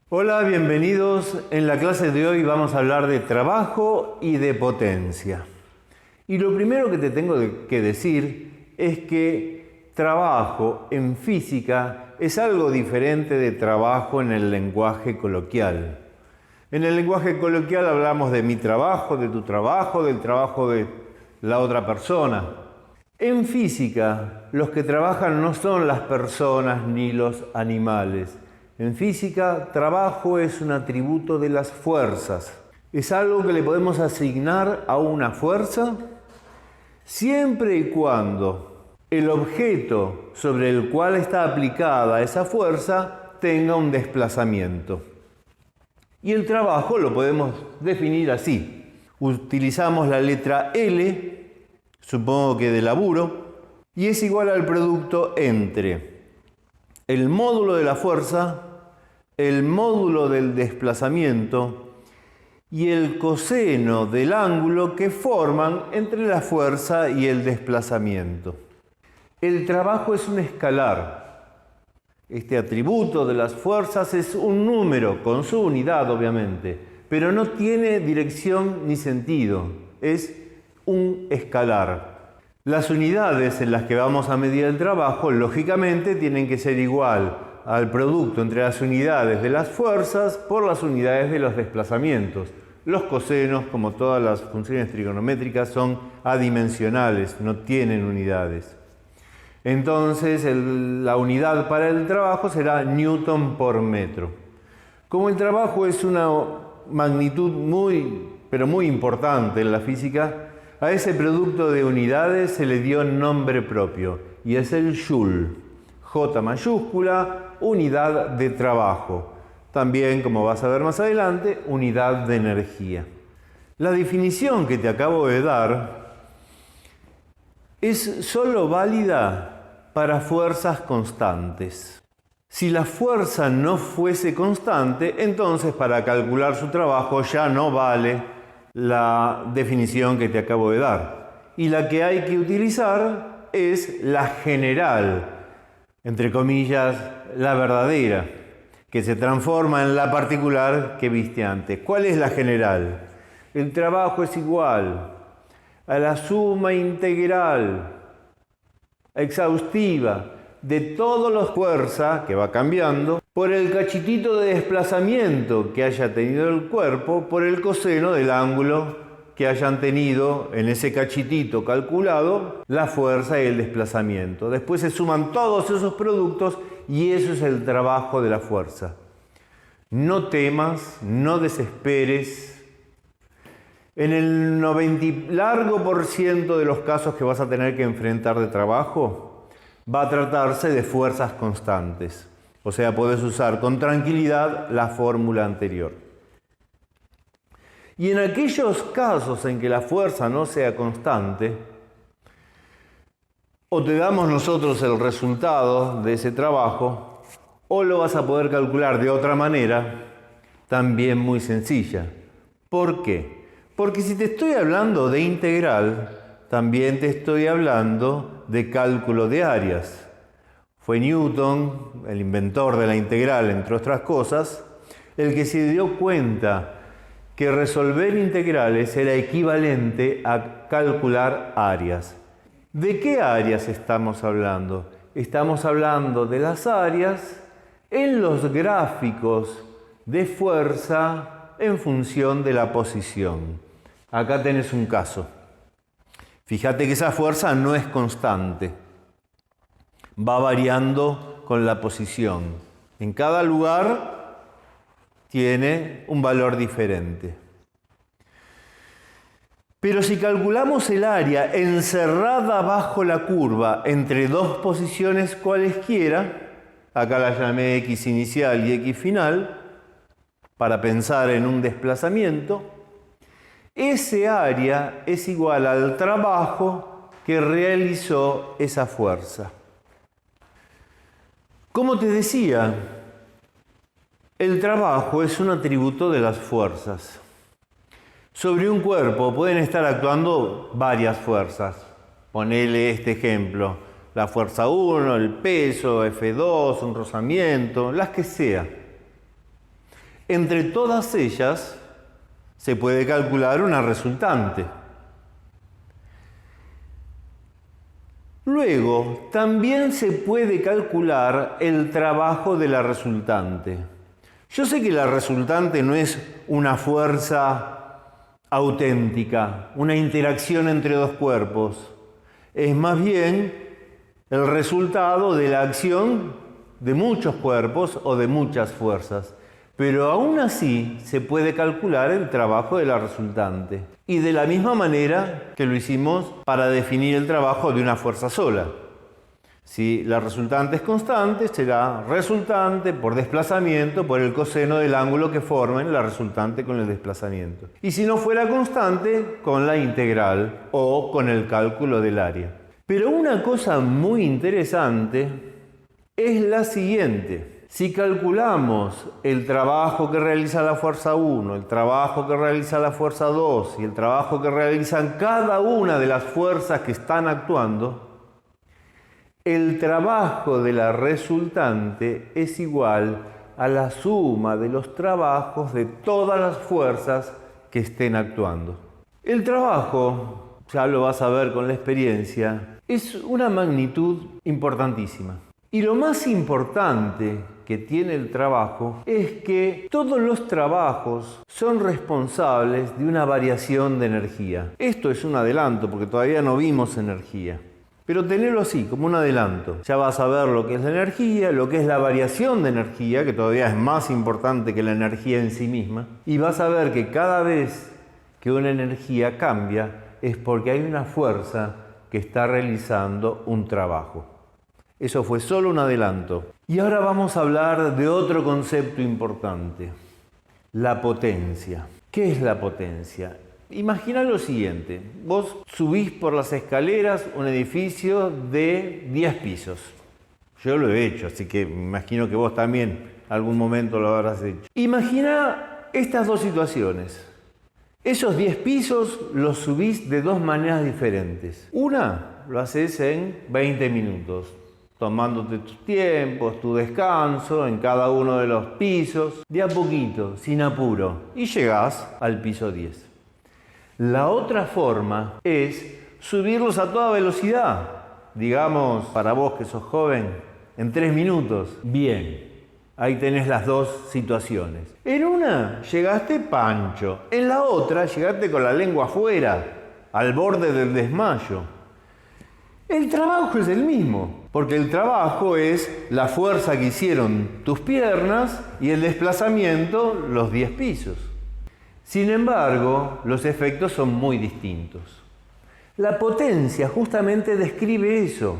Hola, bienvenidos. En la clase de hoy vamos a hablar de trabajo y de potencia. Y lo primero que te tengo que decir es que trabajo en física es algo diferente de trabajo en el lenguaje coloquial. En el lenguaje coloquial hablamos de mi trabajo, de tu trabajo, del trabajo de la otra persona. En física, los que trabajan no son las personas ni los animales. En física, trabajo es un atributo de las fuerzas. Es algo que le podemos asignar a una fuerza siempre y cuando el objeto sobre el cual está aplicada esa fuerza tenga un desplazamiento. Y el trabajo lo podemos definir así. Utilizamos la letra L, supongo que de laburo, y es igual al producto entre el módulo de la fuerza, el módulo del desplazamiento y el coseno del ángulo que forman entre la fuerza y el desplazamiento. El trabajo es un escalar. Este atributo de las fuerzas es un número con su unidad, obviamente, pero no tiene dirección ni sentido. Es un escalar. Las unidades en las que vamos a medir el trabajo, lógicamente, tienen que ser igual al producto entre las unidades de las fuerzas por las unidades de los desplazamientos. Los cosenos, como todas las funciones trigonométricas, son adimensionales, no tienen unidades. Entonces, la unidad para el trabajo será Newton por metro. Como el trabajo es una magnitud pero muy importante en la física, a ese producto de unidades se le dio nombre propio, y es el Joule. J mayúscula, unidad de trabajo. También, como vas a ver más adelante, unidad de energía. La definición que te acabo de dar es solo válida para fuerzas constantes. Si la fuerza no fuese constante, entonces para calcular su trabajo ya no vale la definición que te acabo de dar. Y la que hay que utilizar es la general, entre comillas, la verdadera, que se transforma en la particular que viste antes. ¿Cuál es la general? El trabajo es igual a la suma integral exhaustiva de todas las fuerzas, que va cambiando, por el cachitito de desplazamiento que haya tenido el cuerpo, por el coseno del ángulo que hayan tenido en ese cachitito calculado la fuerza y el desplazamiento. Después se suman todos esos productos y eso es el trabajo de la fuerza. No temas, no desesperes. En el 90% largo de los casos que vas a tener que enfrentar de trabajo, va a tratarse de fuerzas constantes. O sea, puedes usar con tranquilidad la fórmula anterior. Y en aquellos casos en que la fuerza no sea constante, o te damos nosotros el resultado de ese trabajo, o lo vas a poder calcular de otra manera, también muy sencilla. ¿Por qué? Porque si te estoy hablando de integral, también te estoy hablando de cálculo de áreas. Fue Newton, el inventor de la integral, entre otras cosas, el que se dio cuenta que resolver integrales era equivalente a calcular áreas. ¿De qué áreas estamos hablando? Estamos hablando de las áreas en los gráficos de fuerza en función de la posición. Acá tenés un caso. Fíjate que esa fuerza no es constante. Va variando con la posición. En cada lugar tiene un valor diferente. Pero si calculamos el área encerrada bajo la curva entre dos posiciones cualesquiera, acá la llamé X inicial y X final, para pensar en un desplazamiento, ese área es igual al trabajo que realizó esa fuerza. Como te decía, el trabajo es un atributo de las fuerzas. Sobre un cuerpo pueden estar actuando varias fuerzas. Ponele este ejemplo, la fuerza 1, el peso, F2, un rozamiento, las que sea. Entre todas ellas se puede calcular una resultante. Luego, también se puede calcular el trabajo de la resultante. Yo sé que la resultante no es una fuerza auténtica, una interacción entre dos cuerpos. Es más bien el resultado de la acción de muchos cuerpos o de muchas fuerzas. Pero aún así se puede calcular el trabajo de la resultante. Y de la misma manera que lo hicimos para definir el trabajo de una fuerza sola. Si la resultante es constante, será resultante por desplazamiento por el coseno del ángulo que formen la resultante con el desplazamiento. Y si no fuera constante, con la integral o con el cálculo del área. Pero una cosa muy interesante es la siguiente. Si calculamos el trabajo que realiza la fuerza 1, el trabajo que realiza la fuerza 2 y el trabajo que realizan cada una de las fuerzas que están actuando, el trabajo de la resultante es igual a la suma de los trabajos de todas las fuerzas que estén actuando. El trabajo, ya lo vas a ver con la experiencia, es una magnitud importantísima. Y lo más importante que tiene el trabajo es que todos los trabajos son responsables de una variación de energía. Esto es un adelanto porque todavía no vimos energía. Pero tenerlo así, como un adelanto. Ya vas a ver lo que es la energía, lo que es la variación de energía, que todavía es más importante que la energía en sí misma. Y vas a ver que cada vez que una energía cambia es porque hay una fuerza que está realizando un trabajo. Eso fue solo un adelanto. Y ahora vamos a hablar de otro concepto importante, la potencia. ¿Qué es la potencia? Imagina lo siguiente, vos subís por las escaleras un edificio de 10 pisos. Yo lo he hecho, así que me imagino que vos también algún momento lo habrás hecho. Imagina estas dos situaciones. Esos 10 pisos los subís de dos maneras diferentes. Una lo haces en 20 minutos. Tomándote tus tiempos, tu descanso en cada uno de los pisos, de a poquito, sin apuro, y llegás al piso 10. La otra forma es subirlos a toda velocidad, digamos, para vos que sos joven, en 3 minutos. Bien, ahí tenés las dos situaciones. En una llegaste pancho, en la otra llegaste con la lengua afuera, al borde del desmayo. El trabajo es el mismo, porque el trabajo es la fuerza que hicieron tus piernas y el desplazamiento los 10 pisos. Sin embargo, los efectos son muy distintos. La potencia justamente describe eso,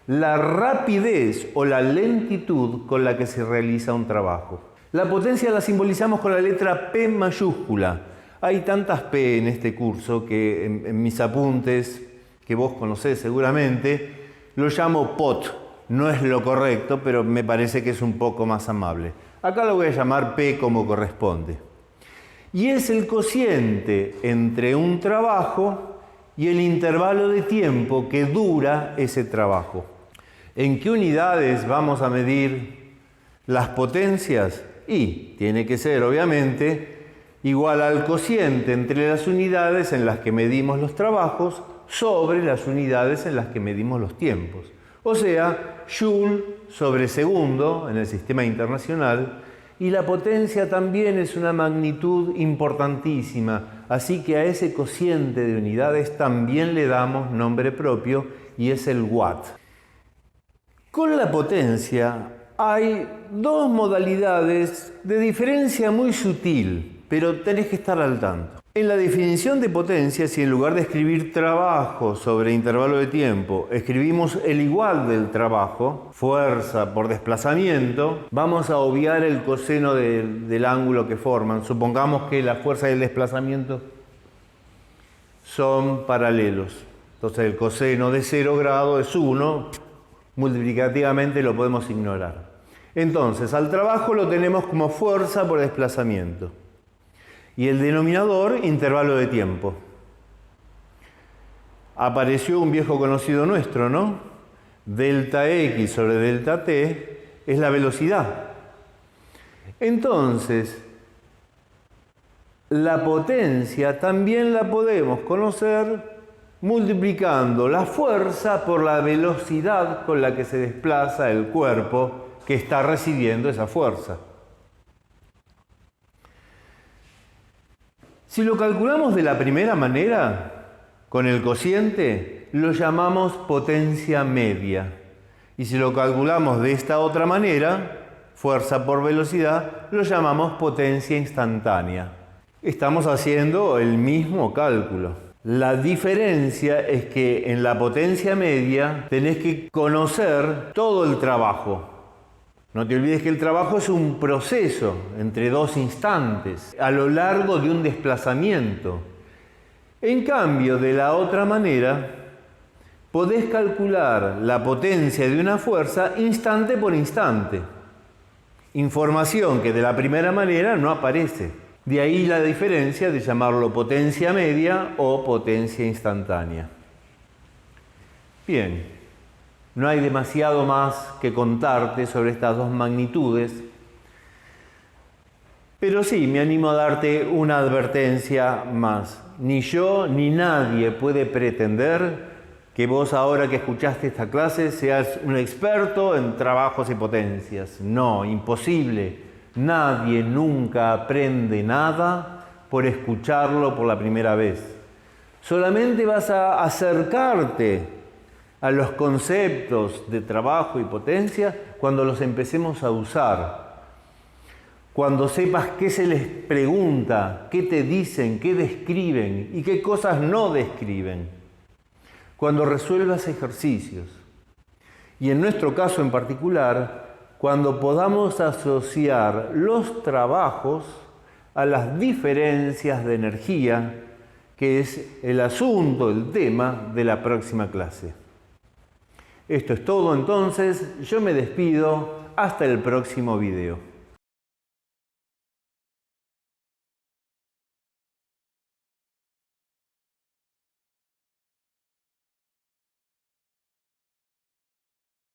la rapidez o la lentitud con la que se realiza un trabajo. La potencia la simbolizamos con la letra P mayúscula. Hay tantas P en este curso que en mis apuntes, que vos conocés seguramente, lo llamo POT. No es lo correcto, pero me parece que es un poco más amable. Acá lo voy a llamar P como corresponde. Y es el cociente entre un trabajo y el intervalo de tiempo que dura ese trabajo. ¿En qué unidades vamos a medir las potencias? Y tiene que ser, obviamente, igual al cociente entre las unidades en las que medimos los trabajos sobre las unidades en las que medimos los tiempos. O sea, Joule sobre segundo en el sistema internacional, y la potencia también es una magnitud importantísima, así que a ese cociente de unidades también le damos nombre propio y es el watt. Con la potencia hay dos modalidades de diferencia muy sutil, pero tenés que estar al tanto. En la definición de potencia, si en lugar de escribir trabajo sobre intervalo de tiempo, escribimos el igual del trabajo, fuerza por desplazamiento, vamos a obviar el coseno del ángulo que forman. Supongamos que la fuerza y el desplazamiento son paralelos. Entonces el coseno de 0 grado es 1, multiplicativamente lo podemos ignorar. Entonces al trabajo lo tenemos como fuerza por desplazamiento. Y el denominador, intervalo de tiempo. Apareció un viejo conocido nuestro, ¿no? Delta X sobre delta T es la velocidad. Entonces, La potencia también la podemos conocer multiplicando la fuerza por la velocidad con la que se desplaza el cuerpo que está recibiendo esa fuerza. Si lo calculamos de la primera manera, con el cociente, lo llamamos potencia media. Y si lo calculamos de esta otra manera, fuerza por velocidad, lo llamamos potencia instantánea. Estamos haciendo el mismo cálculo. La diferencia es que en la potencia media tenés que conocer todo el trabajo. No te olvides que el trabajo es un proceso entre dos instantes, a lo largo de un desplazamiento. En cambio, de la otra manera, podés calcular la potencia de una fuerza instante por instante. Información que de la primera manera no aparece. De ahí la diferencia de llamarlo potencia media o potencia instantánea. Bien, no hay demasiado más que contarte sobre estas dos magnitudes, pero sí me animo a darte una advertencia más. Ni yo ni nadie puede pretender que vos, ahora que escuchaste esta clase, seas un experto en trabajos y potencias. No, imposible. Nadie nunca aprende nada por escucharlo por la primera vez. Solamente vas a acercarte a los conceptos de trabajo y potencia cuando los empecemos a usar. Cuando sepas qué se les pregunta, qué te dicen, qué describen y qué cosas no describen. Cuando resuelvas ejercicios. Y en nuestro caso en particular, cuando podamos asociar los trabajos a las diferencias de energía, que es el asunto, el tema de la próxima clase. Esto es todo entonces, yo me despido, hasta el próximo video.